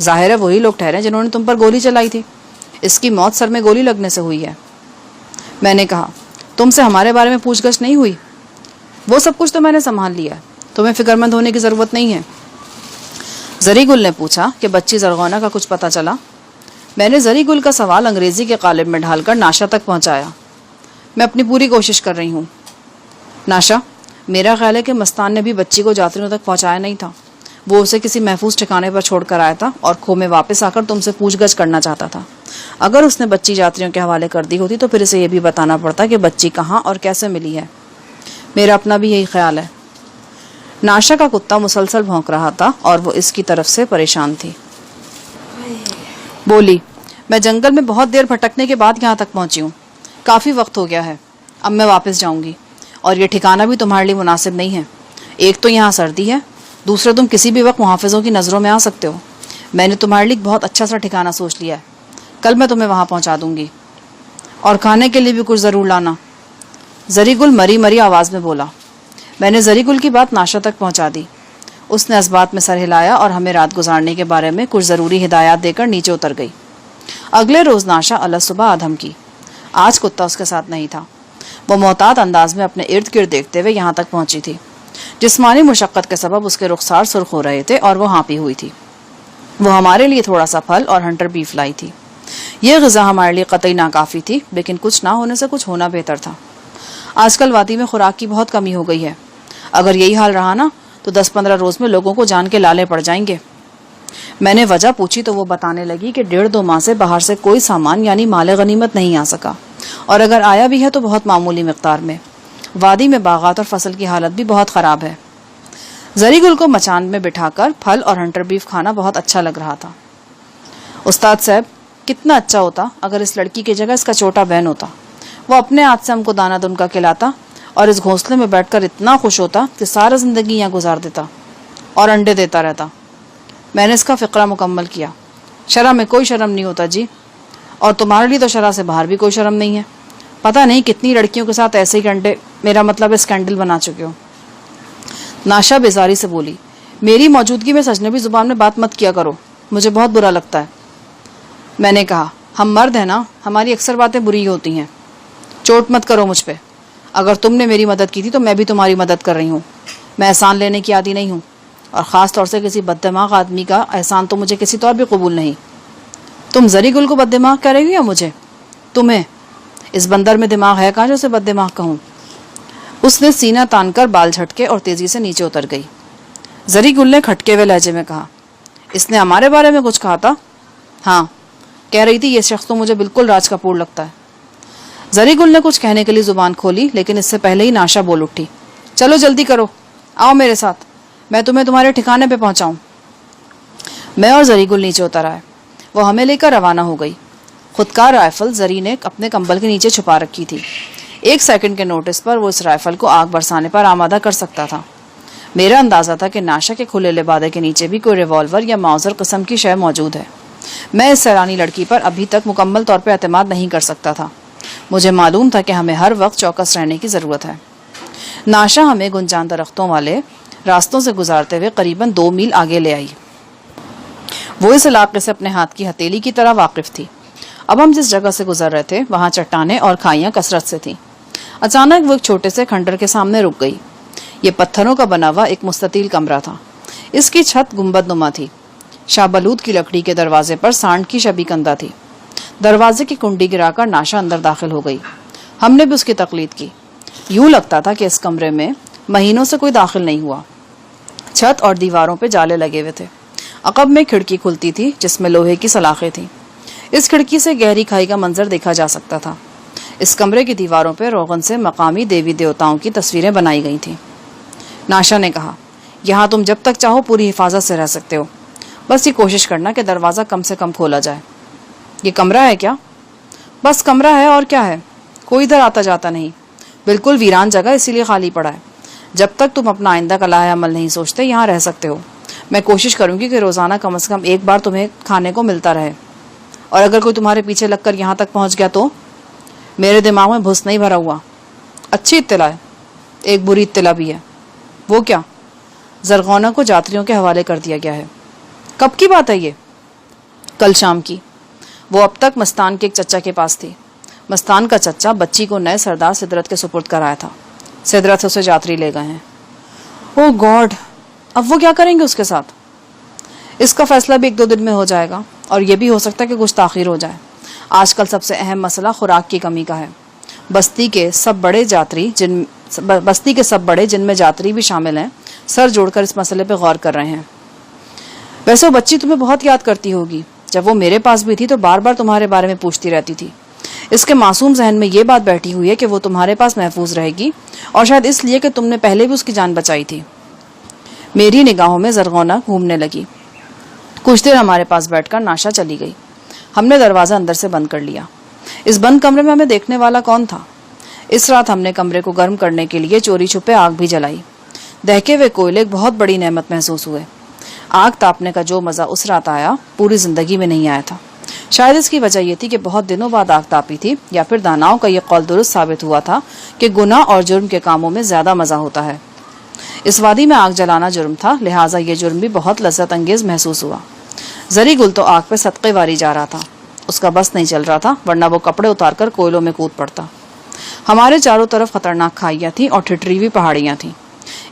ظاہر ہے وہی لوگ ٹھہرے جنہوں نے تم پر گولی چلائی تھی. اس کی موت سر میں گولی لگنے سے ہوئی ہے. میں نے کہا تم سے ہمارے بارے میں پوچھ گچھ نہیں ہوئی؟ وہ سب کچھ تو میں نے سنبھال لیا ہے, تمہیں فکر مند ہونے کی ضرورت نہیں ہے. زری گل نے پوچھا کہ بچی زرغونہ کا کچھ پتہ چلا؟ میں نے زری گل کا سوال انگریزی کے قالب میں ڈھال کر ناشا تک پہنچایا. میں اپنی پوری کوشش کر رہی ہوں. ناشا, میرا خیال ہے کہ مستان نے بھی بچی کو یاتریوں تک پہنچایا نہیں تھا. وہ اسے کسی محفوظ ٹھکانے پر چھوڑ کر آیا تھا اور کھو میں واپس آ کر تم سے پوچھ گچھ کرنا چاہتا تھا. اگر اس نے بچی یاتریوں کے حوالے کر دی ہوتی تو پھر اسے یہ بھی بتانا پڑتا کہ بچی کہاں اور کیسے ملی ہے. میرا اپنا بھی یہی خیال ہے. ناشا کا کتا مسلسل بھونک رہا تھا اور وہ اس کی طرف سے پریشان تھی. بولی, میں جنگل میں بہت دیر بھٹکنے کے بعد یہاں تک پہنچی ہوں. کافی وقت ہو گیا ہے. اب میں واپس جاؤں گی, اور یہ ٹھکانہ بھی تمہارے لیے مناسب نہیں ہے. ایک تو یہاں سردی ہے, دوسرے تم کسی بھی وقت محافظوں کی نظروں میں آ سکتے ہو. میں نے تمہارے لیے بہت اچھا سا ٹھکانہ سوچ لیا ہے. کل میں تمہیں وہاں پہنچا دوں گی, اور کھانے کے لیے بھی کچھ ضرور لانا. زری گل مری مری آواز میں بولا. میں نے زری گل کی بات ناشا تک پہنچا دی. اس نے اس بات میں سر ہلایا اور ہمیں رات گزارنے کے بارے میں کچھ ضروری ہدایات دے کر نیچے اتر گئی. اگلے روز ناشا الگ صبح آدھم کی. آج کتا اس کے ساتھ نہیں تھا. وہ محتاط انداز میں اپنے ارد گرد دیکھتے ہوئے یہاں تک پہنچی تھی. جسمانی مشقت کے سبب اس کے رخسار سرخ ہو رہے تھے اور وہ ہانپی ہوئی تھی. وہ ہمارے لیے تھوڑا سا پھل اور ہنٹر بیف لائی تھی. یہ غذا ہمارے لیے قطعی ناکافی تھی, لیکن کچھ نہ ہونے سے کچھ ہونا بہتر تھا. آج کل وادی میں خوراک کی بہت کمی ہو گئی ہے. اگر یہی حال رہا نا تو 10-15 روز میں لوگوں کو جان کے لالے پڑ جائیں گے. میں نے وجہ پوچھی تو وہ بتانے لگی کہ 1.5-2 ماہ سے باہر سے کوئی سامان یعنی مال غنیمت نہیں آ سکا, اور اگر آیا بھی ہے تو بہت معمولی مقدار میں. وادی میں باغات اور فصل کی حالت بھی بہت خراب ہے. زری گل کو مچان میں بٹھا کر پھل اور ہنٹر بیف کھانا بہت اچھا لگ رہا تھا. استاد صاحب, کتنا اچھا ہوتا اگر اس لڑکی کی جگہ اس کا چھوٹا بہن ہوتا. وہ اپنے ہاتھ سے ہم کو دانہ دن کا کھلاتا اور اس گھونسلے میں بیٹھ کر اتنا خوش ہوتا کہ سارا زندگی یہاں گزار دیتا اور انڈے دیتا رہتا. میں نے اس کا فقرہ مکمل کیا. شرح میں کوئی شرم نہیں ہوتا جی, اور تمہارے لیے تو شرح سے باہر بھی کوئی شرم نہیں ہے. پتہ نہیں کتنی لڑکیوں کے ساتھ ایسے ہی انڈے, میرا مطلب اسکینڈل بنا چکے ہو. ناشا بیزاری سے بولی. میری موجودگی میں سجنبی زبان میں بات مت کیا کرو, مجھے بہت برا لگتا ہے. میں نے کہا, ہم مرد ہیں نا, ہماری اکثر باتیں بری ہوتی ہیں. چوٹ مت کرو مجھ پہ. اگر تم نے میری مدد کی تھی تو میں بھی تمہاری مدد کر رہی ہوں. میں احسان لینے کی عادی نہیں ہوں, اور خاص طور سے کسی بد دماغ آدمی کا احسان تو مجھے کسی طور بھی قبول نہیں. تم زری گل کو بد دماغ کہہ رہی ہو یا مجھے؟ تمہیں. اس بندر میں دماغ ہے کہاں جو اسے بد دماغ کہوں؟ اس نے سینہ تان کر بال جھٹکے اور تیزی سے نیچے اتر گئی. زری گل نے کھٹکے ہوئے لہجے میں کہا, اس نے ہمارے بارے میں کچھ کہا تھا؟ ہاں, کہہ رہی تھی یہ شخص تو مجھے بالکل راج کپور لگتا ہے. زری گل نے کچھ کہنے کے لیے زبان کھولی, لیکن اس سے پہلے ہی ناشا بول اٹھی. چلو جلدی کرو, آؤ میرے ساتھ, میں تمہیں تمہارے ٹھکانے پہ پہنچاؤں. میں اور زری گل نیچے اتر آئے. وہ ہمیں لے کر روانہ ہو گئی. خودکار رائفل زری نے اپنے کمبل کے نیچے چھپا رکھی تھی. 1 سیکنڈ کے نوٹس پر وہ اس رائفل کو آگ برسانے پر آمادہ کر سکتا تھا. میرا اندازہ تھا کہ ناشا کے کھلے لبادے کے نیچے بھی کوئی ریوالور یا ماؤزر قسم کی شے موجود ہے. میں اس سیرانی لڑکی پر ابھی تک مکمل طور پہ اعتماد نہیں کر سکتا تھا. مجھے معلوم تھا کہ ہمیں ہر وقت چوکس رہنے کی ضرورت ہے. ناشا ہمیں گنجان درختوں والے راستوں سے گزارتے ہوئے قریباً 2 میل آگے لے آئی. وہ اس علاقے سے اپنے ہاتھ کی ہتھیلی کی طرح واقف تھی. اب ہم جس جگہ سے گزر رہے تھے وہاں چٹانیں اور کھائیاں کثرت سے تھیں. اچانک وہ ایک چھوٹے سے کھنڈر کے سامنے رک گئی. یہ پتھروں کا بنا ہوا ایک مستطیل کمرہ تھا. اس کی چھت گنبد نما تھی. شابلود کی لکڑی کے دروازے پر سانڈ کی شبی کندہ تھی. دروازے کی کنڈی گرا کر ناشا اندر داخل ہو گئی. ہم نے بھی اس کی تقلید کی. یوں لگتا تھا کہ اس کمرے میں مہینوں سے کوئی داخل نہیں ہوا. چھت اور دیواروں پہ جالے لگے ہوئے تھے. عقب میں کھڑکی کھلتی تھی جس میں لوہے کی سلاخیں تھیں. اس کھڑکی سے گہری کھائی کا منظر دیکھا جا سکتا تھا. اس کمرے کی دیواروں پہ روغن سے مقامی دیوی دیوتاؤں کی تصویریں بنائی گئی تھیں. ناشا نے کہا, یہاں تم جب تک چاہو پوری حفاظت سے رہ سکتے ہو. بس یہ کوشش کرنا کہ دروازہ کم سے کم کھولا جائے. یہ کمرہ ہے کیا؟ بس کمرہ ہے, اور کیا ہے. کوئی ادھر آتا جاتا نہیں. بالکل ویران جگہ, اسی لیے خالی پڑا ہے. جب تک تم اپنا آئندہ کا لاہ عمل نہیں سوچتے یہاں رہ سکتے ہو. میں کوشش کروں گی کہ روزانہ کم از کم 1 بار تمہیں کھانے کو ملتا رہے. اور اگر کوئی تمہارے پیچھے لگ کر یہاں تک پہنچ گیا تو؟ میرے دماغ میں بھس نہیں بھرا ہوا. اچھی اطلاع ہے. ایک بری اطلاع بھی ہے. وہ کیا؟ زرغونہ کو یاتریوں کے حوالے کر دیا گیا ہے. کب کی بات ہے یہ؟ کل شام کی. وہ اب تک مستان کے ایک چچا کے پاس تھی. مستان کا چچا بچی کو نئے سردار سدرت کے سپرد کرایا تھا. سدرت اسے جاتری لے گئے ہیں. او گاڈ, اب وہ کیا کریں گے اس کے ساتھ؟ اس کا فیصلہ بھی 1-2 دن میں ہو جائے گا, اور یہ بھی ہو سکتا ہے کہ کچھ تاخیر ہو جائے. آج کل سب سے اہم مسئلہ خوراک کی کمی کا ہے. بستی کے سب بڑے جن میں جاتری بھی شامل ہیں سر جوڑ کر اس مسئلے پہ غور کر رہے ہیں. ویسے وہ بچی تمہیں بہت یاد کرتی ہوگی. جب وہ میرے پاس بھی تھی تو بار بار تمہارے بارے میں پوچھتی رہتی تھی. اس کے معصوم ذہن میں یہ بات بیٹھی ہوئی ہے کہ وہ تمہارے پاس محفوظ رہے گی, اور شاید اس لیے کہ تم نے پہلے بھی اس کی جان بچائی تھی. میری نگاہوں میں زرغونہ گھومنے لگی. کچھ دیر ہمارے پاس بیٹھ کر ناشا چلی گئی. ہم نے دروازہ اندر سے بند کر لیا. اس بند کمرے میں ہمیں دیکھنے والا کون تھا؟ اس رات ہم نے کمرے کو گرم کرنے کے لیے چوری چھپے آگ بھی جلائی. دہکے ہوئے کوئلے ایک بہت بڑی نعمت محسوس ہوئے. آگ تاپنے کا جو مزہ اس رات آیا پوری زندگی میں نہیں آیا تھا. شاید اس کی وجہ یہ تھی کہ بہت دنوں بعد آگ تاپی تھی, یا پھر داناؤں کا یہ قول درست ثابت ہوا تھا کہ گناہ اور جرم کے کاموں میں زیادہ مزہ ہوتا ہے. اس وادی میں آگ جلانا جرم تھا, لہٰذا یہ جرم بھی بہت لذت انگیز محسوس ہوا. زری گل تو آگ پہ صدقے واری جا رہا تھا. اس کا بس نہیں چل رہا تھا, ورنہ وہ کپڑے اتار کر کوئلوں میں کود پڑتا. ہمارے چاروں طرف خطرناک کھائیاں تھیں اور ٹھٹری ہوئی پہاڑیاں تھیں.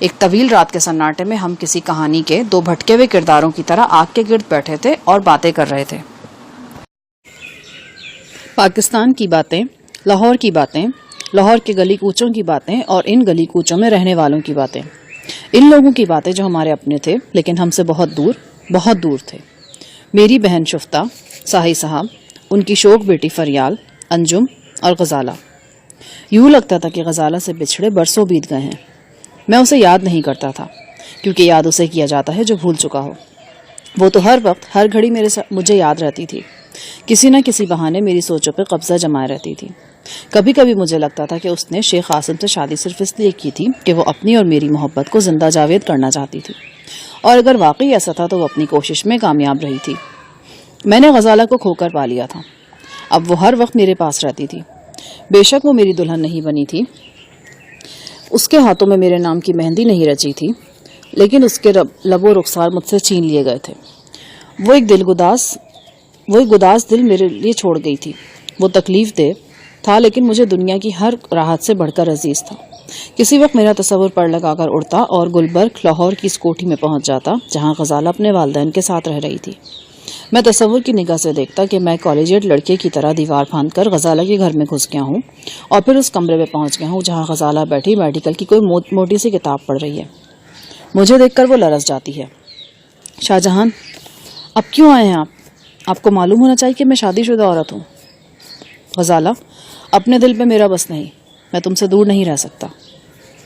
ایک طویل رات کے سناٹے میں ہم کسی کہانی کے 2 بھٹکے ہوئے کرداروں کی طرح آگ کے گرد بیٹھے تھے اور باتیں کر رہے تھے. پاکستان کی باتیں, لاہور کی باتیں, لاہور کے گلی کوچوں کی باتیں, اور ان گلی کوچوں میں رہنے والوں کی باتیں. ان لوگوں کی باتیں جو ہمارے اپنے تھے لیکن ہم سے بہت دور تھے. میری بہن شفتہ, ساہی صاحب, ان کی شوق بیٹی فریال, انجم اور غزالہ. یوں لگتا تھا کہ غزالہ سے بچھڑے برسوں بیت گئے ہیں. میں اسے یاد نہیں کرتا تھا, کیونکہ یاد اسے کیا جاتا ہے جو بھول چکا ہو. وہ تو ہر وقت ہر گھڑی مجھے یاد رہتی تھی. کسی نہ کسی بہانے میری سوچوں پہ قبضہ جمائے رہتی تھی. کبھی کبھی مجھے لگتا تھا کہ اس نے شیخ قاسم سے شادی صرف اس لیے کی تھی کہ وہ اپنی اور میری محبت کو زندہ جاوید کرنا چاہتی تھی, اور اگر واقعی ایسا تھا تو وہ اپنی کوشش میں کامیاب رہی تھی. میں نے غزالہ کو کھو کر پا لیا تھا. اب وہ ہر وقت میرے پاس رہتی تھی. بے شک وہ میری دلہن نہیں بنی تھی, اس کے ہاتھوں میں میرے نام کی مہندی نہیں رچی تھی, لیکن اس کے لب و رخسار مجھ سے چھین لیے گئے تھے. وہ ایک گداس دل میرے لیے چھوڑ گئی تھی. وہ تکلیف دہ تھا, لیکن مجھے دنیا کی ہر راحت سے بڑھ کر عزیز تھا. کسی وقت میرا تصور پڑ لگا کر اڑتا اور گلبرگ لاہور کی اس کوٹھی میں پہنچ جاتا جہاں غزالہ اپنے والدین کے ساتھ رہ رہی تھی. میں تصور کی نگاہ سے دیکھتا کہ میں کالجیٹ لڑکے کی طرح دیوار پھاند کر غزالہ کے گھر میں گھس گیا ہوں, اور پھر اس کمرے میں پہنچ گیا ہوں جہاں غزالہ بیٹھی میڈیکل کی کوئی موٹی سی کتاب پڑھ رہی ہے. مجھے دیکھ کر وہ لرز جاتی ہے. شاہجہان, اب کیوں آئے ہیں آپ کو معلوم ہونا چاہیے کہ میں شادی شدہ عورت ہوں. غزالہ, اپنے دل پہ میرا بس نہیں, میں تم سے دور نہیں رہ سکتا.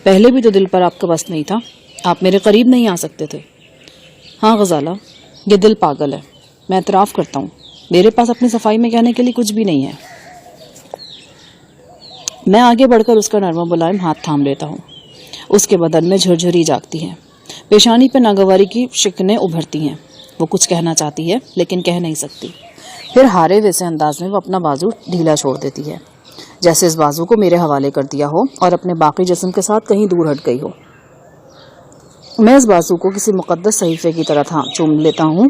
پہلے بھی تو دل پر آپ کا بس نہیں تھا, آپ میرے قریب نہیں آ سکتے تھے. ہاں غزالہ, یہ دل پاگل ہے, میں اعتراف کرتا ہوں. میرے پاس اپنی صفائی میں کہنے کے لیے کچھ بھی نہیں ہے. میں آگے بڑھ کر اس کا نرم و ملائم ہاتھ تھام لیتا ہوں. اس کے بدن میں جھرجھری جاگتی ہے, پیشانی پہ ناگواری کی شکنیں ابھرتی ہیں. وہ کچھ کہنا چاہتی ہے لیکن کہہ نہیں سکتی. پھر ہارے ویسے انداز میں وہ اپنا بازو ڈھیلا چھوڑ دیتی ہے, جیسے اس بازو کو میرے حوالے کر دیا ہو اور اپنے باقی جسم کے ساتھ کہیں دور ہٹ گئی ہو. میں اس بازو کو کسی مقدس صحیفے کی طرح چوم لیتا ہوں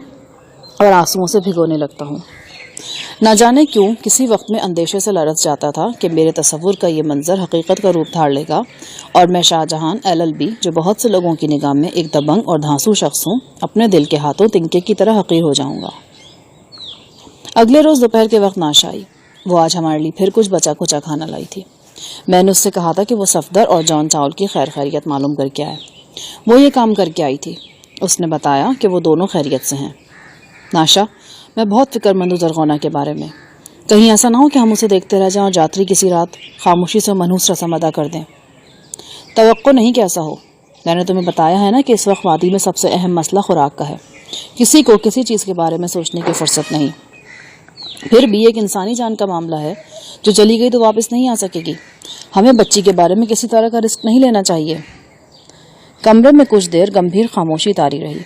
اور آنسوؤں سے بھگونے لگتا ہوں. نہ جانے کیوں کسی وقت میں اندیشے سے لرز جاتا تھا کہ میرے تصور کا یہ منظر حقیقت کا روپ دھار لے گا اور میں شاہ جہان LLB, جو بہت سے لوگوں کی نگاہ میں ایک دبنگ اور دھانسو شخص ہوں, اپنے دل کے ہاتھوں تنکے کی طرح حقیر ہو جاؤں گا. اگلے روز دوپہر کے وقت ناشا آئی. وہ آج ہمارے لیے پھر کچھ بچا کچا کھانا لائی تھی. میں نے اس سے کہا تھا کہ وہ صفدر اور جان چاول کی خیریت معلوم کر کے آئے. وہ یہ کام کر کے آئی تھی. اس نے بتایا کہ وہ دونوں خیریت سے ہیں. ناشا, میں بہت فکر مند ہوں زرغونہ کے بارے میں. کہیں ایسا نہ ہو کہ ہم اسے دیکھتے رہ جائیں اور جاتری کسی رات خاموشی سے منحوس رسم ادا کر دیں. توقع نہیں کہ ایسا ہو. میں نے تمہیں بتایا ہے نا کہ اس وقت وادی میں سب سے اہم مسئلہ خوراک کا ہے. کسی کو کسی چیز کے بارے میں سوچنے کی فرصت نہیں. پھر بھی ایک انسانی جان کا معاملہ ہے جو چلی گئی تو واپس نہیں آ سکے گی. ہمیں بچی کے بارے میں کسی طرح کا رسک نہیں لینا چاہیے. کمرے میں کچھ دیر گمبھیر خاموشی طاری رہی.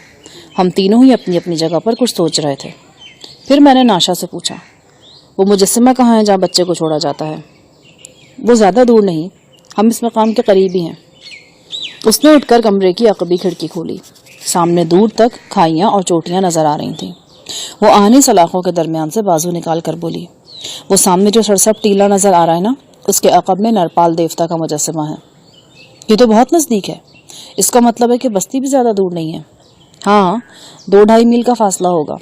ہم تینوں ہی اپنی اپنی جگہ پر کچھ سوچ رہے تھے. پھر میں نے ناشا سے پوچھا, وہ مجسمہ کہاں ہے جہاں بچے کو چھوڑا جاتا ہے؟ وہ زیادہ دور نہیں, ہم اس مقام کے قریب ہی ہیں. اس نے اٹھ کر کمرے کی عقبی کھڑکی کھولی. سامنے دور تک کھائیاں اور چوٹیاں نظر آ رہی تھیں. وہ آہنی سلاخوں کے درمیان سے بازو نکال کر بولی، وہ سامنے جو سرسب ٹیلا نظر آ رہا ہے نا، اس کے عقب میں نرپال دیوتا کا مجسمہ ہے۔ یہ تو بہت نزدیک ہے، اس کا مطلب ہے کہ بستی بھی زیادہ دور نہیں ہے۔ ہاں، 2-2.5 میل کا فاصلہ ہوگا۔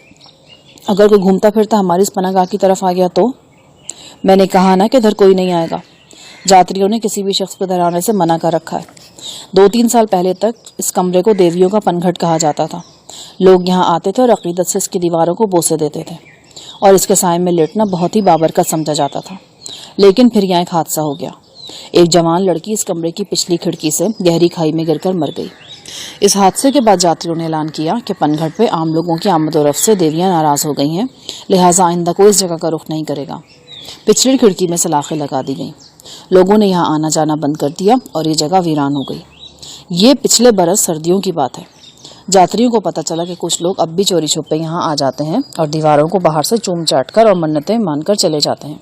اگر کوئی گھومتا پھرتا ہماری اس پناہ گاہ کی طرف آ گیا تو؟ میں نے کہا نا کہ ادھر کوئی نہیں آئے گا۔ جاتریوں نے کسی بھی شخص کو ادھر آنے سے منع کر رکھا ہے۔ 2-3 سال پہلے تک اس کمرے کو دیویوں کا پنگھٹ کہا جاتا تھا۔ لوگ یہاں آتے تھے اور عقیدت سے اس کی دیواروں کو بوسے دیتے تھے، اور اس کے سائے میں لیٹنا بہت ہی بابرکت سمجھا جاتا تھا۔ لیکن پھر یہاں ایک حادثہ ہو گیا۔ ایک جوان لڑکی اس کمرے کی پچھلی کھڑکی سے گہری کھائی میں گر کر مر گئی۔ اس حادثے کے بعد جاتریوں نے اعلان کیا کہ پنگھٹ پہ عام لوگوں کی آمد و رفت سے دیویاں ناراض ہو گئی ہیں، لہٰذا آئندہ کوئی اس جگہ کا رخ نہیں کرے گا۔ پچھلی کھڑکی میں سلاخیں لگا دی گئیں، لوگوں نے یہاں آنا جانا بند کر دیا اور یہ جگہ ویران ہو گئی۔ یہ پچھلے برس سردیوں کی بات ہے۔ جاتریوں کو پتہ چلا کہ کچھ لوگ اب بھی چوری چھپے یہاں آ جاتے ہیں اور دیواروں کو باہر سے چوم چاٹ کر اور منتیں مان کر چلے جاتے ہیں۔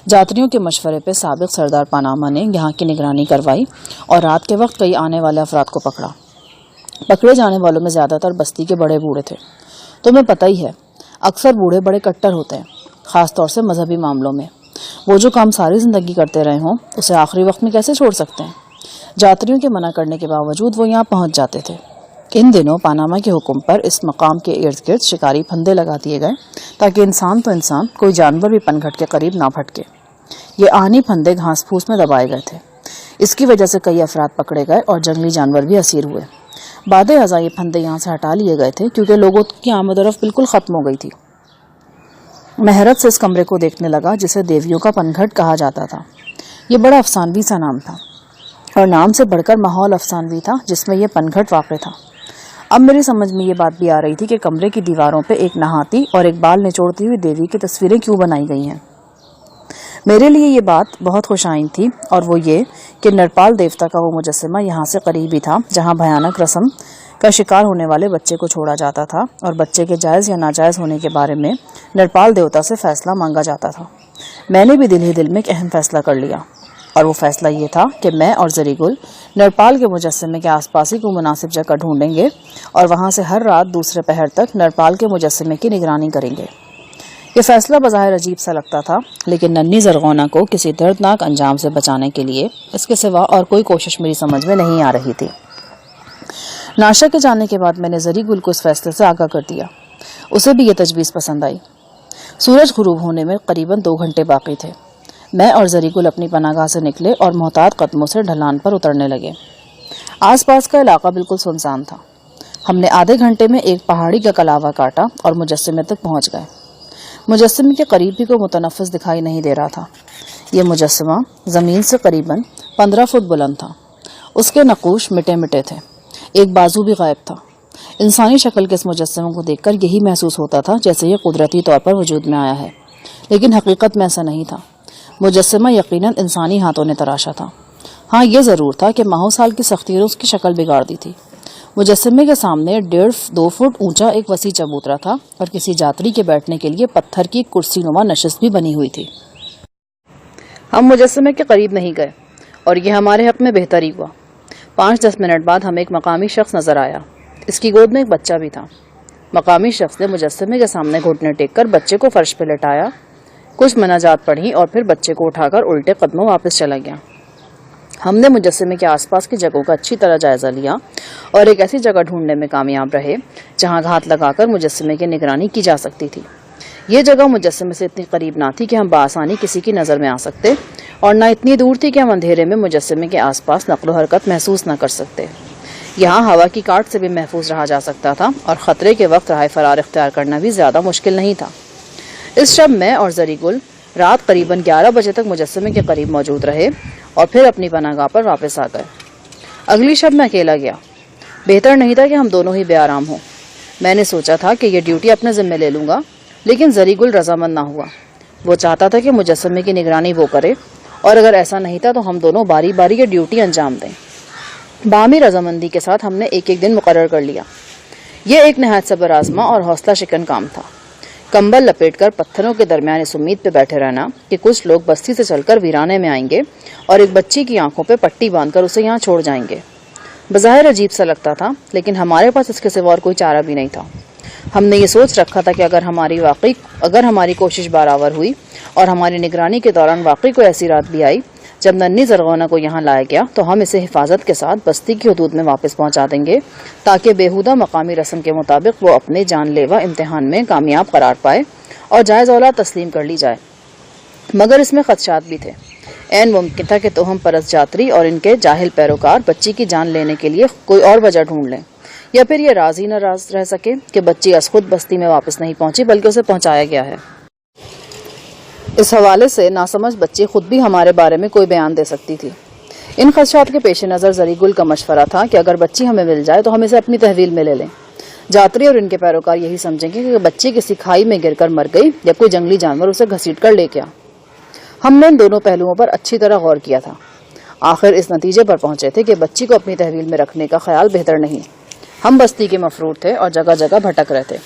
جاتریوں کے مشورے پہ سابق سردار پاناما نے یہاں کی نگرانی کروائی اور رات کے وقت کئی آنے والے افراد کو پکڑا۔ پکڑے جانے والوں میں زیادہ تر بستی کے بڑے بوڑھے تھے۔ تمہیں پتہ ہی ہے، اکثر بوڑھے بڑے کٹر ہوتے ہیں، خاص طور سے مذہبی معاملوں میں۔ وہ جو کام ساری زندگی کرتے رہے ہوں اسے آخری وقت میں کیسے چھوڑ سکتے ہیں؟ جاتریوں کے منع کرنے کے باوجود وہ یہاں پہنچ جاتے تھے۔ ان دنوں پاناما کے حکم پر اس مقام کے ارد گرد شکاری پھندے لگا دیے گئے تاکہ انسان تو انسان، کوئی جانور بھی پنگھٹ کے قریب نہ پھٹکے۔ یہ آہنی پھندے گھاس پھوس میں دبائے گئے تھے۔ اس کی وجہ سے کئی افراد پکڑے گئے اور جنگلی جانور بھی اسیر ہوئے۔ بعد ازاں یہ پھندے یہاں سے ہٹا لیے گئے تھے کیونکہ لوگوں کی آمد و رفت بالکل ختم ہو گئی تھی۔ مہرت سے اس کمرے کو دیکھنے لگا جسے دیویوں کا پنگھٹ کہا جاتا تھا۔ یہ بڑا افسانوی سا نام تھا، اور نام سے بڑھ کر ماحول افسانوی تھا جس میں یہ پنگھٹ واقع تھا۔ اب میری سمجھ میں یہ بات بھی آ رہی تھی کہ کمرے کی دیواروں پہ ایک نہاتی اور ایک بال نچوڑتی ہوئی دیوی کی تصویریں کیوں بنائی گئی ہیں۔ میرے لیے یہ بات بہت خوشائن تھی، اور وہ یہ کہ نرپال دیوتا کا وہ مجسمہ یہاں سے قریب ہی تھا جہاں بھیانک رسم کا شکار ہونے والے بچے کو چھوڑا جاتا تھا اور بچے کے جائز یا ناجائز ہونے کے بارے میں نرپال دیوتا سے فیصلہ مانگا جاتا تھا۔ میں نے بھی دل ہی دل میں ایک اہم فیصلہ کر لیا، اور وہ فیصلہ یہ تھا کہ میں اور زری گل نرپال کے مجسمے کے آس پاس ہی کوئی مناسب جگہ ڈھونڈیں گے اور وہاں سے ہر رات دوسرے پہر تک نرپال کے مجسمے کی نگرانی کریں گے۔ یہ فیصلہ بظاہر عجیب سا لگتا تھا، لیکن ننھی زرغونہ کو کسی دردناک انجام سے بچانے کے لیے اس کے سوا اور کوئی کوشش میری سمجھ میں نہیں آ رہی تھی۔ ناشا کے جانے کے بعد میں نے زری گل کو اس فیصلے سے آگاہ کر دیا۔ اسے بھی یہ تجویز پسند آئی۔ سورج غروب ہونے میں قریباً 2 گھنٹے باقی تھے۔ میں اور زری گل اپنی پناہ گاہ سے نکلے اور محتاط قدموں سے ڈھلان پر اترنے لگے۔ آس پاس کا علاقہ بالکل سنسان تھا۔ ہم نے آدھے گھنٹے میں ایک پہاڑی کا کلاوا کاٹا اور مجسمے تک پہنچ گئے۔ مجسمے کے قریب بھی کوئی متنفس دکھائی نہیں دے رہا تھا۔ یہ مجسمہ زمین سے قریباً 15 فٹ بلند تھا۔ اس کے نقوش مٹے مٹے تھے، ایک بازو بھی غائب تھا۔ انسانی شکل کے اس مجسمے کو دیکھ کر یہی محسوس ہوتا تھا جیسے یہ قدرتی طور پر وجود میں آیا ہے، لیکن حقیقت میں ایسا نہیں تھا۔ مجسمہ یقیناً انسانی ہاتھوں نے تراشا تھا۔ ہاں، یہ ضرور تھا کہ ماہو سال کی سختی نے اس کی شکل بگاڑ دی تھی۔ مجسمے کے سامنے 1.5-2 فٹ اونچا ایک وسیع چبوترا تھا اور کسی جاتری کے بیٹھنے کے لیے پتھر کی کرسی نما نشست بھی بنی ہوئی تھی۔ ہم مجسمے کے قریب نہیں گئے اور یہ ہمارے حق میں بہتر ہی ہوا۔ 5-10 منٹ بعد ہمیں ایک مقامی شخص نظر آیا۔ اس کی گود میں ایک بچہ بھی تھا۔ مقامی شخص نے مجسمے کے سامنے گھٹنے ٹیک کر بچے کو فرش پہ لٹایا، کچھ مناجات پڑھی اور پھر بچے کو اٹھا کر الٹے قدموں واپس چلا گیا۔ ہم نے مجسمے کے آس پاس کی جگہوں کا اچھی طرح جائزہ لیا اور ایک ایسی جگہ ڈھونڈنے میں کامیاب رہے جہاں گھات لگا کر مجسمے کی نگرانی کی جا سکتی تھی۔ یہ جگہ مجسمے سے اتنی قریب نہ تھی کہ ہم بآسانی کسی کی نظر میں آ سکتے، اور نہ اتنی دور تھی کہ ہم اندھیرے میں مجسمے کے آس پاس نقل و حرکت محسوس نہ کر سکتے۔ یہاں ہوا کی کاٹ سے بھی محفوظ رہا جا سکتا تھا اور خطرے کے وقت راہ فرار اختیار کرنا بھی زیادہ مشکل نہیں تھا۔ اس شب میں اور زری گل رات قریباً 11 بجے تک مجسمے کے قریب موجود رہے اور پھر اپنی پناہ گاہ پر واپس آ گئے۔ اگلی شب میں اکیلا گیا۔ بہتر نہیں تھا کہ ہم دونوں ہی بے آرام ہوں۔ میں نے سوچا تھا کہ یہ ڈیوٹی اپنے ذمہ لے لوں گا، لیکن زری گل رضامند نہ ہوا۔ وہ چاہتا تھا کہ مجسمے کی نگرانی وہ کرے، اور اگر ایسا نہیں تھا تو ہم دونوں باری باری یہ ڈیوٹی انجام دیں۔ باہمی رضامندی کے ساتھ ہم نے ایک دن مقرر کر لیا۔ یہ ایک نہایت صبر آزما اور حوصلہ شکن کام تھا۔ کمبل لپیٹ کر پتھروں کے درمیان اس امید پہ بیٹھے رہنا کہ کچھ لوگ بستی سے چل کر ویرانے میں آئیں گے اور ایک بچی کی آنکھوں پہ پٹی باندھ کر اسے یہاں چھوڑ جائیں گے۔ بظاہر عجیب سا لگتا تھا، لیکن ہمارے پاس اس کے سوا اور کوئی چارہ بھی نہیں تھا۔ ہم نے یہ سوچ رکھا تھا کہ اگر ہماری کوشش برابر ہوئی اور ہماری نگرانی کے دوران واقعی کوئی ایسی رات بھی آئی جب ننھی زرغونہ کو یہاں لایا گیا تو ہم اسے حفاظت کے ساتھ بستی کی حدود میں واپس پہنچا دیں گے تاکہ بےہودہ مقامی رسم کے مطابق وہ اپنے جان لیوا امتحان میں کامیاب قرار پائے اور جائز اولاد تسلیم کر لی جائے۔ مگر اس میں خدشات بھی تھے۔ عین ممکن تھا کہ توہم پرست جاتری اور ان کے جاہل پیروکار بچی کی جان لینے کے لیے کوئی اور وجہ ڈھونڈ لیں، یا پھر یہ راز ہی نہ راز رہ سکے کہ بچی از خود بستی میں واپس نہیں پہنچی بلکہ اسے پہنچایا گیا ہے۔ اس حوالے سے ناسمجھ بچی خود بھی ہمارے بارے میں کوئی بیان دے سکتی تھی۔ ان خدشات کے پیش نظر زری گل کا مشورہ تھا کہ اگر بچی ہمیں مل جائے تو ہم اسے اپنی تحویل میں لے لیں۔ جاتری اور ان کے پیروکار یہی سمجھیں گے کہ بچی کسی کھائی میں گر کر مر گئی یا کوئی جنگلی جانور اسے گھسیٹ کر لے گیا۔ ہم نے ان دونوں پہلوؤں پر اچھی طرح غور کیا تھا۔ آخر اس نتیجے پر پہنچے تھے کہ بچی کو اپنی تحویل میں رکھنے کا خیال بہتر نہیں۔ ہم بستی کے مفرور تھے اور جگہ جگہ بھٹک رہے تھے۔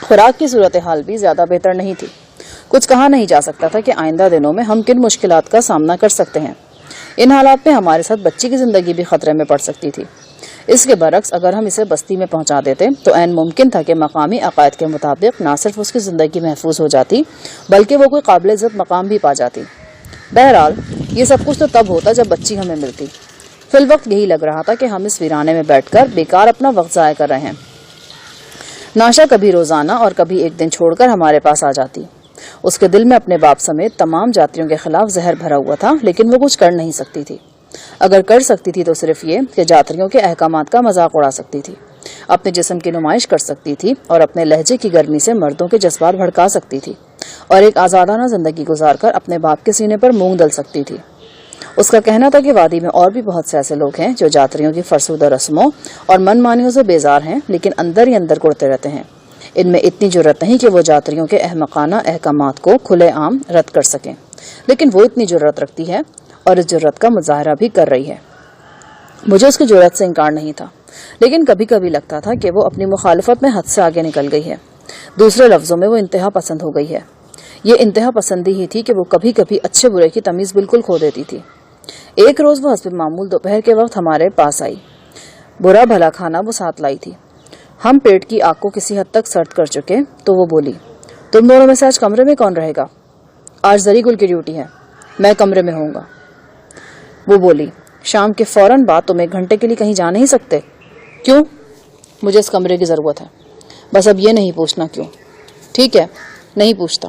خوراک کی صورتحال بھی زیادہ بہتر نہیں تھی۔ کچھ کہا نہیں جا سکتا تھا کہ آئندہ دنوں میں ہم کن مشکلات کا سامنا کر سکتے ہیں۔ ان حالات میں ہمارے ساتھ بچی کی زندگی بھی خطرے میں پڑ سکتی تھی۔ اس کے برعکس اگر ہم اسے بستی میں پہنچا دیتے تو عین ممکن تھا کہ مقامی عقائد کے مطابق نہ صرف اس کی زندگی محفوظ ہو جاتی بلکہ وہ کوئی قابل عزت مقام بھی پا جاتی۔ بہرحال یہ سب کچھ تو تب ہوتا جب بچی ہمیں ملتی۔ فی الوقت یہی لگ رہا تھا کہ ہم اس ویرانے میں بیٹھ کر بیکار اپنا وقت ضائع کر رہے ہیں۔ ناشا کبھی روزانہ اور کبھی ایک دن چھوڑ کر ہمارے پاس آ جاتی۔ اس کے دل میں اپنے باپ سمیت تمام جاتریوں کے خلاف زہر بھرا ہوا تھا، لیکن وہ کچھ کر نہیں سکتی تھی۔ اگر کر سکتی تھی تو صرف یہ کہ جاتریوں کے احکامات کا مذاق اڑا سکتی تھی، اپنے جسم کی نمائش کر سکتی تھی اور اپنے لہجے کی گرمی سے مردوں کے جذبات بھڑکا سکتی تھی اور ایک آزادانہ زندگی گزار کر اپنے باپ کے سینے پر مونگ ڈل سکتی تھی۔ اس کا کہنا تھا کہ وادی میں اور بھی بہت سے ایسے لوگ ہیں جو جاتریوں کی فرسودہ رسموں اور من مانیوں سے بیزار ہیں، لیکن اندر ہی اندر گڑتے رہتے ہیں۔ ان میں اتنی جرت نہیں کہ وہ جاتریوں کے احمقانہ احکامات کو کھلے عام رد کر سکیں، لیکن وہ اتنی جرت رکھتی ہے اور اس جرت کا مظاہرہ بھی کر رہی ہے۔ مجھے اس کی جرت سے انکار نہیں تھا، لیکن کبھی کبھی لگتا تھا کہ وہ اپنی مخالفت میں حد سے آگے نکل گئی ہے۔ دوسرے لفظوں میں وہ انتہا پسند ہو گئی ہے۔ یہ انتہا پسندی ہی تھی کہ وہ کبھی کبھی اچھے برے کی تمیز بالکل کھو دیتی تھی۔ ایک روز وہ حسب معمول دوپہر کے وقت ہمارے پاس آئی۔ برا بھلا کھانا وہ ساتھ لائی تھی۔ ہم پیٹ کی آگ کو کسی حد تک سرد کر چکے تو وہ بولی، تم دونوں میں سے آج کمرے میں کون رہے گا؟ آج زری گل کی ڈیوٹی ہے، میں کمرے میں ہوں گا۔ وہ بولی، شام کے فوراً بعد تم 1 گھنٹے کے لیے کہیں جا نہیں سکتے؟ کیوں؟ مجھے اس کمرے کی ضرورت ہے۔ بس اب یہ نہیں پوچھنا کیوں۔ ٹھیک ہے، نہیں پوچھتا۔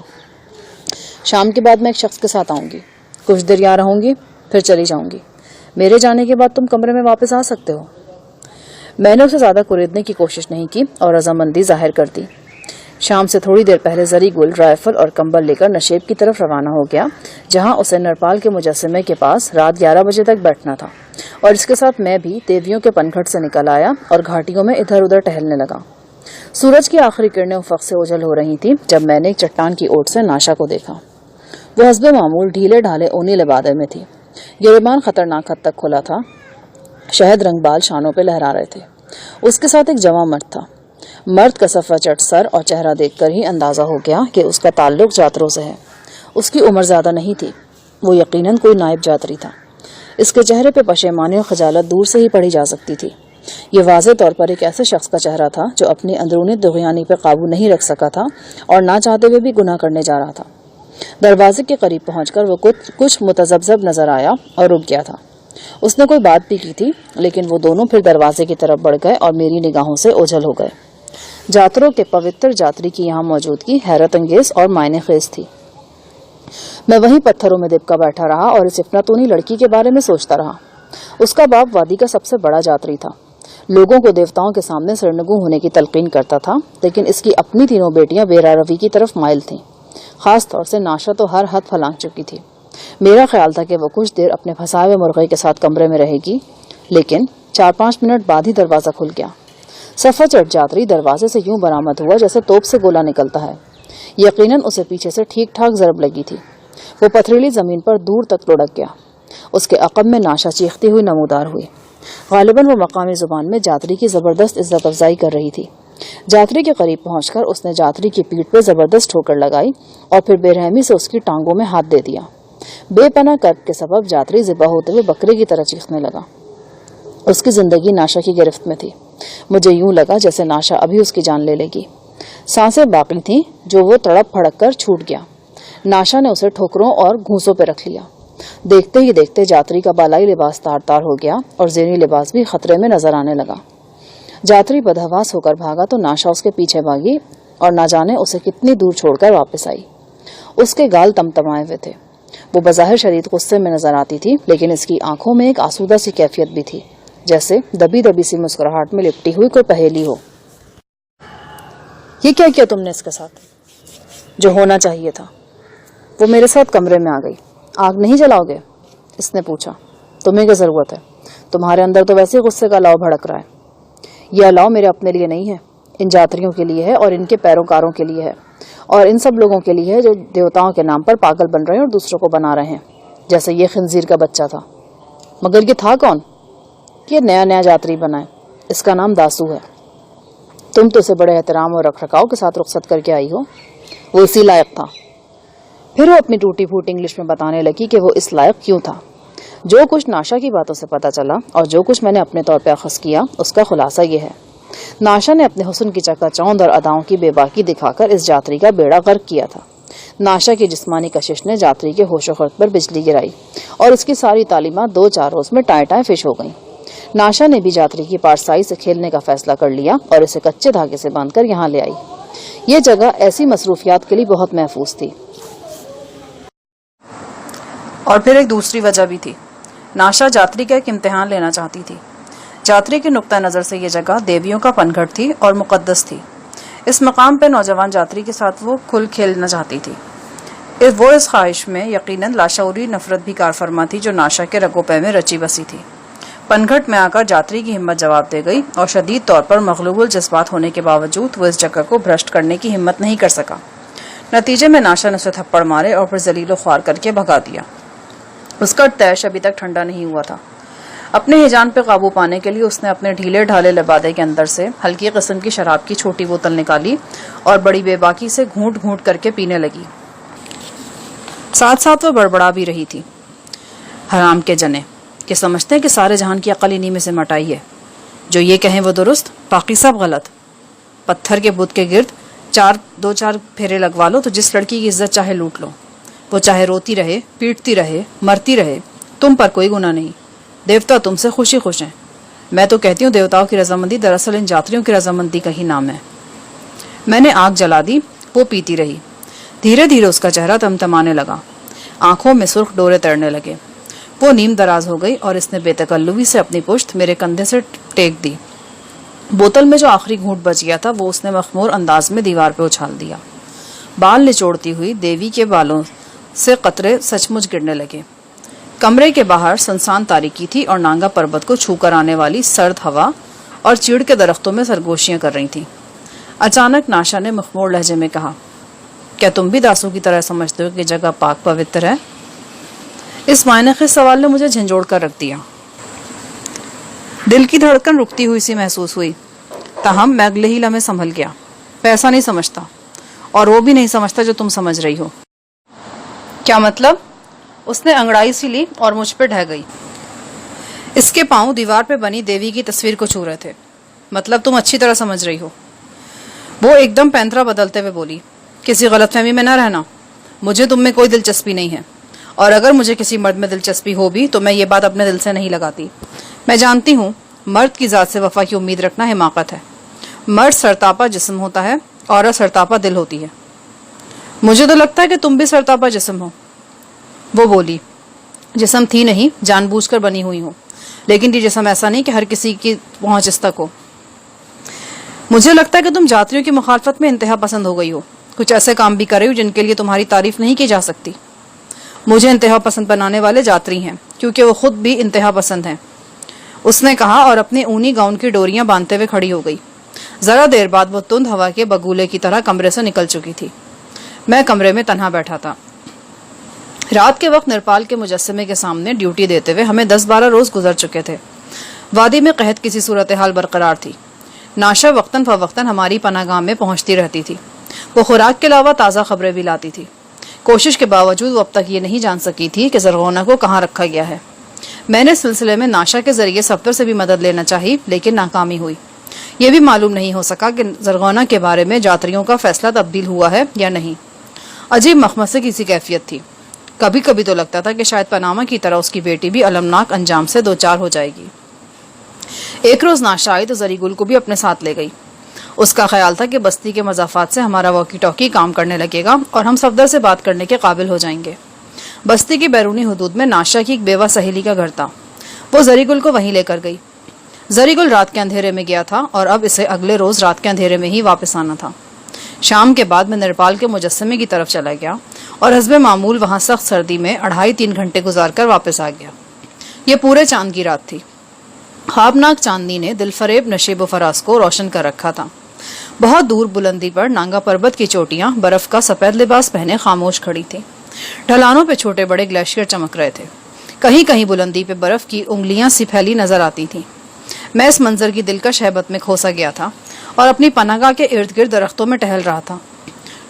شام کے بعد میں ایک شخص کے ساتھ آؤں گی، کچھ دیر یہاں رہوں گی، پھر چلی جاؤں گی۔ میرے جانے کے بعد تم کمرے میں واپس آ سکتے ہو۔ میں نے اسے زیادہ کریدنے کی کوشش نہیں کی اور رضامندی ظاہر کر دی۔ شام سے تھوڑی دیر پہلے زری گل رائفل اور کمبل لے کر نشیب کی طرف روانہ ہو گیا، جہاں اسے نرپال کے مجسمے کے پاس رات 11 بجے تک بیٹھنا تھا، اور اس کے ساتھ میں بھی دیویوں کے پنگھٹ سے نکل آیا اور گھاٹیوں میں ادھر ادھر ٹہلنے لگا۔ سورج کی آخری کرنیں افق سے اوجھل ہو رہی تھیں جب میں نے ایک چٹان کی اوٹ سے ناشا کو دیکھا۔ وہ حسب معمول ڈھیلے ڈھالے اونی لبادے میں تھی۔ گریبان خطرناک حد تک کھلا تھا، شہد رنگ بال شانوں پہ لہرا رہے تھے۔ اس کے ساتھ ایک جوان مرد تھا۔ مرد کا صفرا چٹ سر اور چہرہ دیکھ کر ہی اندازہ ہو گیا کہ اس کا تعلق جاتروں سے ہے۔ اس کی عمر زیادہ نہیں تھی، وہ یقیناً کوئی نائب جاتری تھا۔ اس کے چہرے پہ پشیمانی اور خجالت دور سے ہی پڑھی جا سکتی تھی۔ یہ واضح طور پر ایک ایسے شخص کا چہرہ تھا جو اپنی اندرونی دغیانی پہ قابو نہیں رکھ سکا تھا اور نہ چاہتے ہوئے بھی گناہ کرنے جا رہا تھا۔ دروازے کے قریب پہنچ کر وہ کچھ متذبذب نظر آیا اور رک گیا تھا۔ اس نے کوئی بات بھی کی تھی، لیکن وہ دونوں پھر دروازے کی طرف بڑھ گئے اور میری نگاہوں سے اوجھل ہو گئے۔ جاتروں کے پوتر جاتری کی یہاں موجودگی حیرت انگیز اور معنی خیز تھی۔ میں وہیں پتھروں میں دبکا بیٹھا رہا اور اس افلاطونی لڑکی کے بارے میں سوچتا رہا۔ اس کا باپ وادی کا سب سے بڑا جاتری تھا، لوگوں کو دیوتاؤں کے سامنے سرنگوں ہونے کی تلقین کرتا تھا، لیکن اس کی اپنی تینوں بیٹیاں بیرا روی کی طرف مائل تھیں۔ خاص طور سے ناشا تو ہر حد پھلانگ چکی تھی۔ میرا خیال تھا کہ وہ کچھ دیر اپنے پھنسائے ہوئے مرغے کے ساتھ کمرے میں رہے گی، لیکن 4-5 منٹ بعد ہی دروازہ کھل گیا۔ صفا چٹ جاتری دروازے سے یوں برآمد ہوا جیسے توپ سے گولا نکلتا ہے۔ یقیناً اسے پیچھے سے ٹھیک ٹھاک ضرب لگی تھی۔ وہ پتھریلی زمین پر دور تک لڑک گیا۔ اس کے عقب میں ناشا چیختی ہوئی نمودار ہوئی۔ غالباً وہ مقامی زبان میں جاتری کی زبردست عزت افزائی کر رہی تھی۔ جاتری کے قریب پہنچ کر اس نے جاتری کی پیٹھ پہ زبردست ٹھوکر لگائی اور پھر بے رحمی سے اس کی ٹانگوں میں ہاتھ دے دیا۔ بے پناہ کرب کے سبب جاتری ذبح ہوتے ہوئے بکرے کی طرح چیخنے لگا۔ اس کی زندگی ناشا کی گرفت میں تھی۔ مجھے یوں لگا جیسے ناشا ابھی اس کی جان لے لے گی. سانسیں باقی تھیں جو وہ تڑپ پھڑک کر چھوٹ گیا. ناشا نے اسے ٹھوکروں اور گھونسوں پہ رکھ لیا. دیکھتے ہی دیکھتے جاتری کا بالائی لباس تار تار ہو گیا اور زیریں لباس بھی خطرے میں نظر آنے لگا. جاتری بدحواس ہو کر بھاگا تو ناشا اس کے پیچھے بھاگی اور نہ جانے اسے کتنی دور چھوڑ کر واپس آئی. اس کے گال تمتمائے ہوئے تھے. وہ بظاہر شدید غصے میں نظر آتی تھی، لیکن اس کی آنکھوں میں ایک آسودہ سی کیفیت بھی تھی، جیسے دبی دبی سی مسکراہٹ میں لپٹی ہوئی کوئی پہیلی ہو. یہ کیا کیا تم نے اس کے ساتھ؟ جو ہونا چاہیے تھا. وہ میرے ساتھ کمرے میں آ گئی. آگ نہیں جلاؤ گے؟ اس نے پوچھا. تمہیں کیا ضرورت ہے؟ تمہارے اندر تو ویسے غصے کا الاؤ بھڑک رہا ہے. یہ الاؤ میرے اپنے لیے نہیں ہے، ان جاتریوں کے لیے ہے اور ان کے پیروکاروں کے لیے ہے، اور ان سب لوگوں کے لیے ہے جو دیوتاؤں کے نام پر پاگل بن رہے ہیں اور دوسروں کو بنا رہے ہیں، جیسے یہ خنزیر کا بچہ تھا. مگر یہ تھا کون؟ یہ نیا نیا جاتری بنا ہے. اس کا نام داسو ہے. تم تو اسے بڑے احترام اور رکھ رکھاؤ کے ساتھ رخصت کر کے آئی ہو. وہ اسی لائق تھا. پھر وہ اپنی ٹوٹی پھوٹی انگلش میں بتانے لگی کہ وہ اس لائق کیوں تھا. جو کچھ ناشا کی باتوں سے پتا چلا اور جو کچھ میں نے اپنے طور پہ اخذ کیا، اس کا خلاصہ یہ ہے: ناشا نے اپنے حسن کی چکا چوند اور اداؤں کی بے باکی دکھا کر اس جاتری کا بیڑا غرق کیا تھا. ناشا کی جسمانی کشش نے جاتری کے ہوش و خرد پر بجلی گرائی اور اس کی ساری تعلیمات 2-4 روز میں ٹائیں ٹائیں فش ہو گئیں. ناشا نے بھی جاتری کی پارسائی سے کھیلنے کا فیصلہ کر لیا اور اسے کچے دھاگے سے باندھ کر یہاں لے آئی. یہ جگہ ایسی مصروفیات کے لیے بہت محفوظ تھی. اور پھر ایک دوسری وجہ بھی تھی. ناشا جاتری کا ایک امتحان لینا چاہتی تھی. جاتری کے نقطہ نظر سے یہ جگہ دیویوں کا پنگھٹ تھی اور مقدس تھی. اس مقام پہ نوجوان جاتری کے ساتھ وہ کھل کھیلنا چاہتی تھی. وہ اس خواہش میں یقیناً لاشعوری نفرت بھی کار فرما تھی جو ناشا کے رگو پے میں رچی بسی تھی. پنگھٹ میں آ کر جاتری کی ہمت جواب دے گئی اور شدید طور پر مغلوب الجذبات ہونے کے باوجود وہ اس جگہ کو بھرشٹ کرنے کی ہمت نہیں کر سکا. نتیجے میں ناشا نے اسے تھپڑ مارے اور پھر ذلیل و خوار کر کے بھگا دیا. اس کا تیش ابھی تک ٹھنڈا نہیں ہوا تھا. اپنے ہیجان پہ قابو پانے کے لیے اس نے اپنے ڈھیلے ڈھالے لبادے کے اندر سے ہلکی قسم کی شراب کی چھوٹی بوتل نکالی اور بڑی بے باکی سے گھونٹ گھونٹ کر کے پینے لگی. ساتھ ساتھ وہ بڑبڑا بھی رہی تھی: حرام کے جنے کہ سمجھتے ہیں کہ سارے جہان کی عقل انہی میں سے مٹائی ہے. جو یہ کہیں وہ درست، باقی سب غلط. پتھر کے بت کے گرد 2-4 پھیرے لگوا لو تو جس لڑکی کی عزت چاہے لوٹ لو. وہ چاہے روتی رہے، پیٹتی رہے، مرتی رہے، تم پر کوئی گناہ نہیں. دیوتا تم سے خوشی خوش ہیں. میں تو کہتی ہوں دیوتاؤں کی رضامندی دراصل ان جاتریوں کی رضامندی کا ہی نام ہے. میں نے آگ جلا دی. وہ پیتی رہی. دھیرے دھیرے اس کا چہرہ تمتمانے لگا. آنکھوں میں سرخ ڈورے تیرنے لگے. وہ نیم دراز ہو گئی اور اس نے بے تکلفی سے اپنی پشت میرے کندھے سے ٹیک دی. بوتل میں جو آخری گھونٹ بچ گیا تھا وہ اس نے مخمور انداز میں دیوار پہ اچھال دیا. بال نچوڑتی ہوئی دیوی کے بالوں سے قطرے سچ مچ گرنے لگے. کمرے کے باہر سنسان تاریکی تھی اور نانگا پربت کو چھو کر آنے والی سرد ہوا اور چیڑ کے درختوں میں سرگوشیاں کر رہی تھیں. اچانک ناشا نے مخمور لہجے میں کہا: کیا تم بھی داسو کی طرح سمجھتے ہو کہ جگہ پاک پوتر ہے؟ اس معنی خیز سوال نے مجھے جھنجھوڑ کر رکھ دیا. دل کی دھڑکن رکتی ہوئی سی محسوس ہوئی. تاہم میں اگلے ہی لمحے سنبھل گیا. پیسہ نہیں سمجھتا، اور وہ بھی نہیں سمجھتا جو تم سمجھ رہی ہو. کیا مطلب؟ اس نے انگڑائی سی لی اور مجھ پہ ڈھہ گئی. اس کے پاؤں دیوار پہ بنی دیوی کی تصویر کو چھو رہے تھے. مطلب تم اچھی طرح سمجھ رہی ہو. وہ ایک دم پینترا بدلتے ہوئے بولی: کسی غلط فہمی میں نہ رہنا. مجھے تم میں کوئی دلچسپی نہیں ہے، اور اگر مجھے کسی مرد میں دلچسپی ہو بھی تو میں یہ بات اپنے دل سے نہیں لگاتی. میں جانتی ہوں مرد کی ذات سے وفا کی امید رکھنا حماقت ہے. مرد سرتاپا جسم ہوتا ہے، عورت سرتاپا دل ہوتی ہے. مجھے تو لگتا ہے کہ تم بھی سرتاپا جسم ہو. وہ بولی: جسم تھی نہیں، جان بوجھ کر بنی ہوئی ہوں، لیکن یہ جسم ایسا نہیں کہ ہر کسی کی پہنچ اس تک ہو. مجھے لگتا ہے کہ تم جاتریوں کی مخالفت میں انتہا پسند ہو گئی ہو. کچھ ایسے کام بھی کر رہی ہو جن کے لیے تمہاری تعریف نہیں کی جا سکتی. مجھے انتہا پسند بنانے والے جاتری ہیں، کیونکہ وہ خود بھی انتہا پسند ہیں، اس نے کہا اور اپنے اونی گاؤن کی ڈوریاں باندھتے ہوئے کھڑی ہو گئی. ذرا دیر بعد وہ تند ہوا کے بگولے کی طرح کمرے سے نکل چکی تھی. میں کمرے میں تنہا بیٹھا تھا. رات کے وقت نرپال کے مجسمے کے سامنے ڈیوٹی دیتے ہوئے ہمیں 10-12 روز گزر چکے تھے. وادی میں قحط کی سی صورتحال برقرار تھی. ناشا وقتاً فوقتاً ہماری پناہ گاہ میں پہنچتی رہتی تھی. وہ خوراک کے علاوہ تازہ خبریں بھی لاتی تھی. کوشش کے باوجود وہ اب تک یہ نہیں جان سکی تھی کہ زرغونہ کو کہاں رکھا گیا ہے. میں نے سلسلے میں ناشا کے ذریعے سفیر سے بھی مدد لینا چاہی، لیکن ناکامی ہوئی. یہ بھی معلوم نہیں ہو سکا کہ زرغونہ کے بارے میں جاتریوں کا فیصلہ تبدیل ہوا ہے یا نہیں۔ عجیب مخمصے کی سی کیفیت تھی۔ کبھی کبھی تو لگتا تھا کہ شاید پاناما کی طرح اس کی بیٹی بھی المناک انجام سے دوچار ہو جائے گی۔ ایک روز ناشا آئی تو زری گل کو بھی اپنے ساتھ لے گئی۔ اس کا خیال تھا کہ بستی کے مضافات سے ہمارا واکی ٹاکی کام کرنے لگے گا اور ہم صفدر سے بات کرنے کے قابل ہو جائیں گے۔ بستی کی بیرونی حدود میں ناشا کی ایک بیوہ سہیلی کا گھر تھا۔ وہ زری گل کو وہیں لے کر گئی۔ زری گل رات کے اندھیرے میں گیا تھا اور اب اسے اگلے روز رات کے اندھیرے میں ہی واپس آنا تھا۔ شام کے بعد میں نرپال کے مجسمے کی طرف چلا گیا اور حسب معمول وہاں سخت سردی میں 2.5-3 گھنٹے گزار کر واپس آ گیا۔ یہ پورے چاند کی رات تھی۔ خوابناک چاندنی نے دل فریب نشیب و فراز کو روشن کر رکھا تھا۔ بہت دور بلندی پر نانگا پربت کی چوٹیاں برف کا سفید لباس پہنے خاموش کھڑی تھی۔ ڈھلانوں پہ چھوٹے بڑے گلیشیئر چمک رہے تھے۔ کہیں کہیں بلندی پہ برف کی انگلیاں سی پھیلی نظر آتی تھیں۔ میں اس منظر کی دلکش ہیبت میں کھوسا گیا تھا اور اپنی پناہگاہ کے ارد گرد درختوں میں ٹہل رہا تھا۔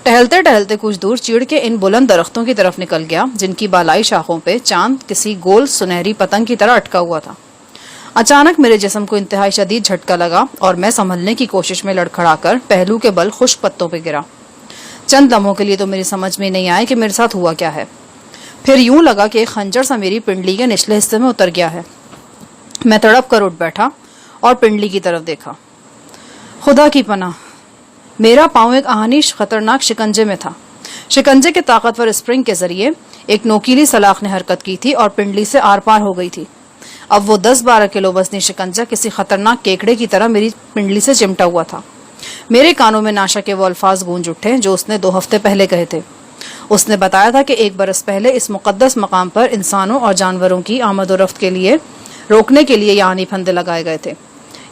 ٹہلتے ٹہلتے کچھ دور چیڑ کے ان بلند درختوں کی طرف نکل گیا جن کی بالائی شاخوں پہ چاند کسی گول سنہری پتنگ کی طرح اٹکا ہوا تھا۔ اچانک میرے جسم کو انتہائی شدید جھٹکا لگا اور میں سنبھلنے کی کوشش میں لڑکھڑا کر پہلو کے بل خشک پتوں پہ گرا۔ چند لمحوں کے لیے تو میری سمجھ میں نہیں آئے کہ میرے ساتھ ہوا کیا ہے۔ پھر یوں لگا کہ ایک خنجر سا میری پنڈلی کے نچلے حصے میں اتر گیا ہے۔ میں تڑپ کر اٹھ بیٹھا اور پنڈلی کی طرف دیکھا۔ خدا کی پناہ، میرا پاؤں ایک آہنیش خطرناک شکنجے میں تھا۔ شکنجے کے طاقتور اسپرنگ کے ذریعے ایک نوکیلی سلاخ نے حرکت کی تھی اور پنڈلی سے آر پار ہو گئی تھی۔ اب وہ 10-12 کلو وزنی شکنجہ کسی خطرناک کیکڑے کی طرح میری پنڈلی سے چمٹا ہوا تھا۔ میرے کانوں میں ناشا کے وہ الفاظ گونج اٹھے جو اس نے 2 ہفتے پہلے کہے تھے۔ اس نے بتایا تھا کہ 1 برس پہلے اس مقدس مقام پر انسانوں اور جانوروں کی آمد و رفت کے لیے روکنے کے لیے یعنی پھندے لگائے گئے تھے۔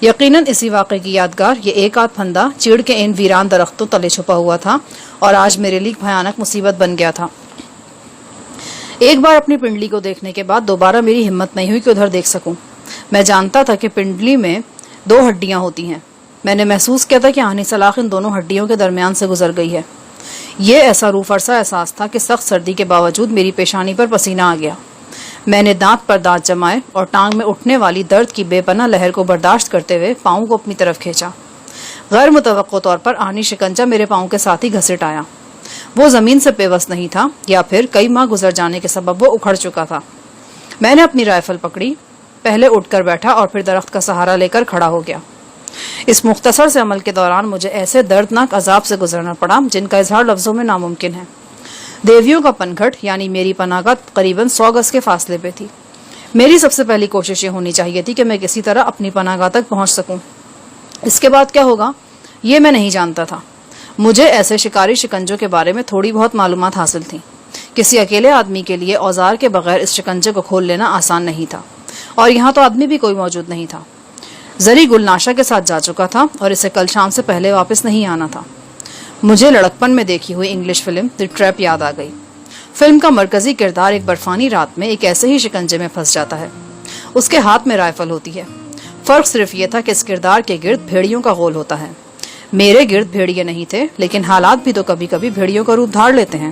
یقیناً اسی واقعے کی یادگار یہ ایک آدھ پھندا چیڑ کے ان ویران درختوں تلے چھپا ہوا تھا اور آج میرے لیے بھیانک مصیبت بن گیا تھا۔ ایک بار اپنی پنڈلی کو دیکھنے کے بعد دوبارہ میری ہمت نہیں ہوئی کہ ادھر دیکھ سکوں۔ میں جانتا تھا کہ پنڈلی میں 2 ہڈیاں ہوتی ہیں۔ میں نے محسوس کیا تھا کہ آہنی سلاخ ان دونوں ہڈیوں کے درمیان سے گزر گئی ہے۔ یہ ایسا روح فرسا احساس تھا کہ سخت سردی کے باوجود میری پیشانی پر پسینہ آ گیا۔ میں نے دانت پر دانت جمائے اور ٹانگ میں اٹھنے والی درد کی بے پناہ لہر کو برداشت کرتے ہوئے پاؤں کو اپنی طرف کھینچا۔ غیر متوقع طور پر آہنی شکنجہ میرے پاؤں کے ساتھ ہی گھسٹ آیا۔ وہ زمین سے پیوست نہیں تھا یا پھر کئی ماہ گزر جانے کے سبب وہ اکھڑ چکا تھا۔ میں نے اپنی رائفل پکڑی، پہلے اٹھ کر بیٹھا اور پھر درخت کا سہارا لے کر کھڑا ہو گیا۔ اس مختصر سے عمل کے دوران مجھے ایسے دردناک عذاب سے گزرنا پڑا جن کا اظہار لفظوں میں ناممکن ہے۔ دیویوں کا پنگھٹ یعنی میری پناہگاہ تقریباً 100 گز کے فاصلے پہ تھی۔ میری سب سے پہلی کوشش یہ ہونی چاہیے تھی کہ میں کسی طرح اپنی پناہگاہ تک پہنچ سکوں۔ اس کے بعد کیا ہوگا یہ میں نہیں جانتا تھا۔ مجھے ایسے شکاری شکنجوں کے بارے میں تھوڑی بہت معلومات حاصل تھیں۔ کسی اکیلے آدمی کے لیے اوزار کے بغیر اس شکنجے کو کھول لینا آسان نہیں تھا، اور یہاں تو آدمی بھی کوئی موجود نہیں تھا۔ زری گل ناشا کے ساتھ جا چکا تھا اور اسے کل شام سے پہلے واپس نہیں آنا تھا۔ مجھے لڑکپن میں دیکھی ہوئی انگلش فلم دی ٹریپ یاد آ گئی۔ فلم کا مرکزی کردار ایک برفانی رات میں ایک ایسے ہی شکنجے میں پھنس جاتا ہے۔ اس کے ہاتھ میں رائفل ہوتی ہے۔ فرق صرف یہ تھا کہ اس کردار کے گرد بھیڑیوں کا غول ہوتا ہے۔ میرے گرد بھیڑیے نہیں تھے، لیکن حالات بھی تو کبھی کبھی بھیڑیوں کا روپ دھار لیتے ہیں۔